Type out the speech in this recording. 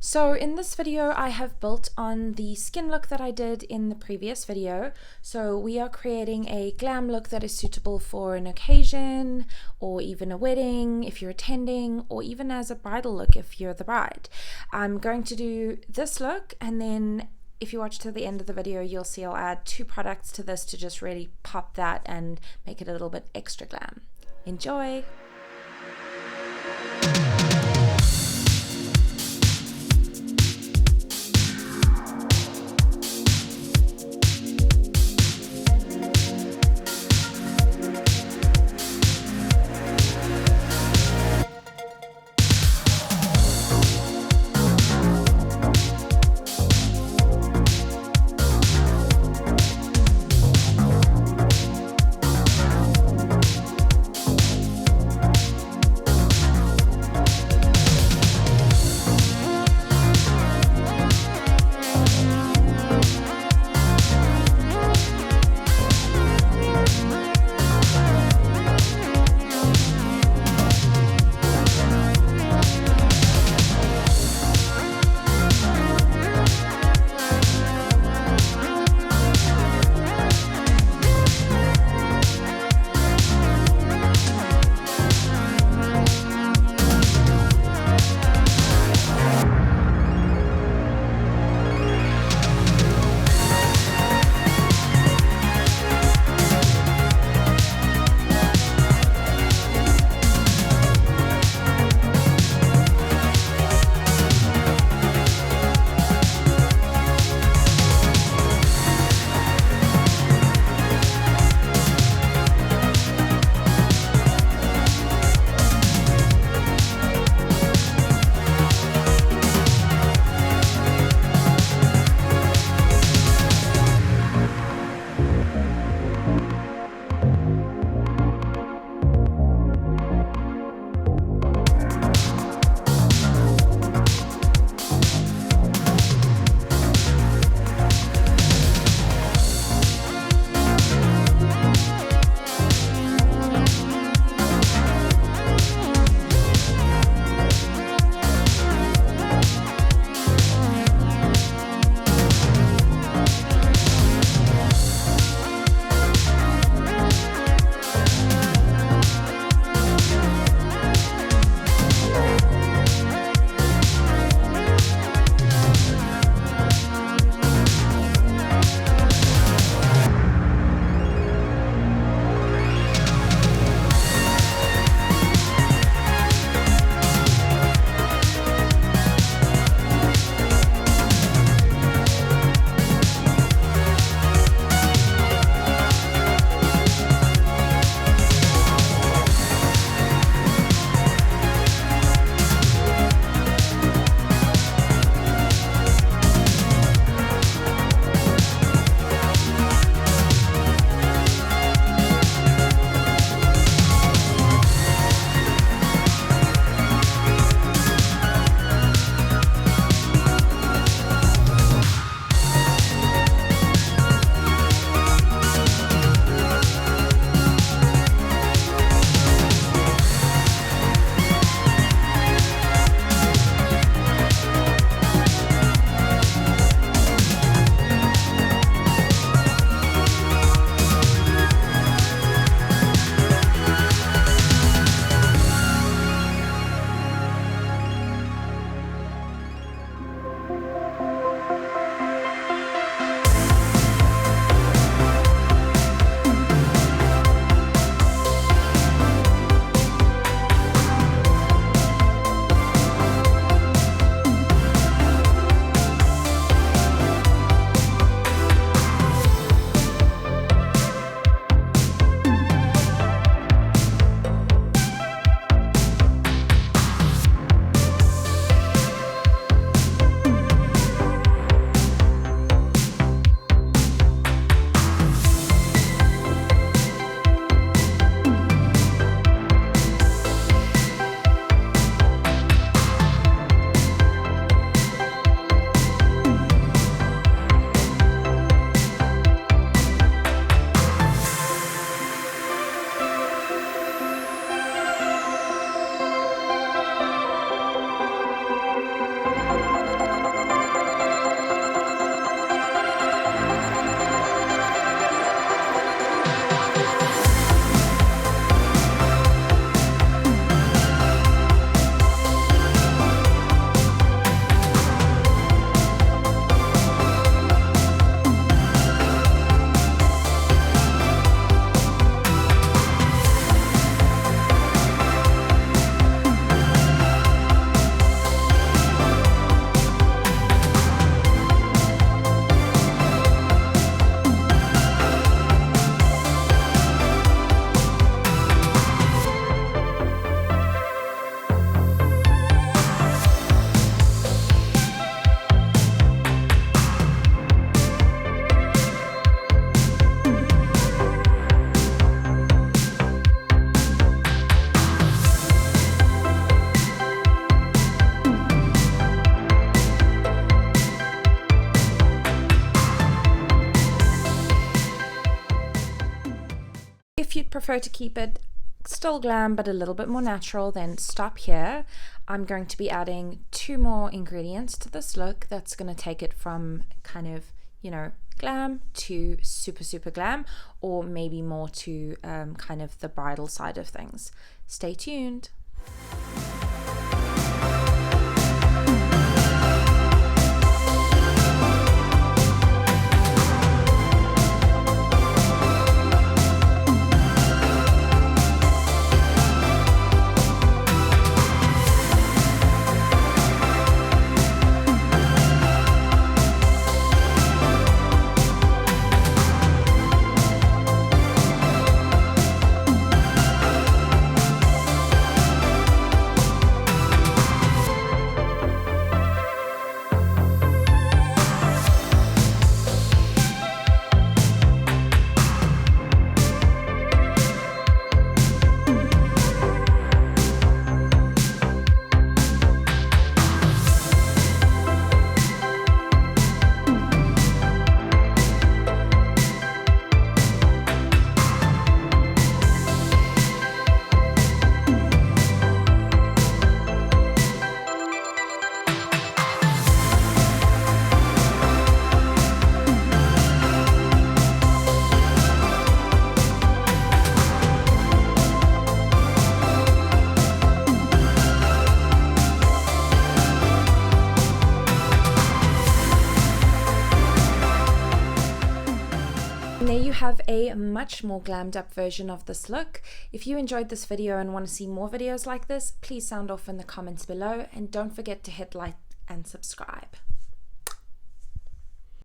So in this video I have built on the skin look that I did in the previous video. So we are creating a glam look that is suitable for an occasion or even a wedding if you're attending, or even as a bridal look if you're the bride. I'm going to do this look, and then if you watch to the end of the video you'll see I'll add 2 products to this to just really pop that and make it a little bit extra glam. Enjoy! prefer to keep it still glam but a little bit more natural, then stop here. I'm going to be adding 2 more ingredients to this look that's going to take it from kind of, you know, glam to super glam, or maybe more to kind of the bridal side of things. Stay tuned. There you have a much more glammed up version of this look. If you enjoyed this video and want to see more videos like this, please sound off in the comments below, and don't forget to hit like and subscribe.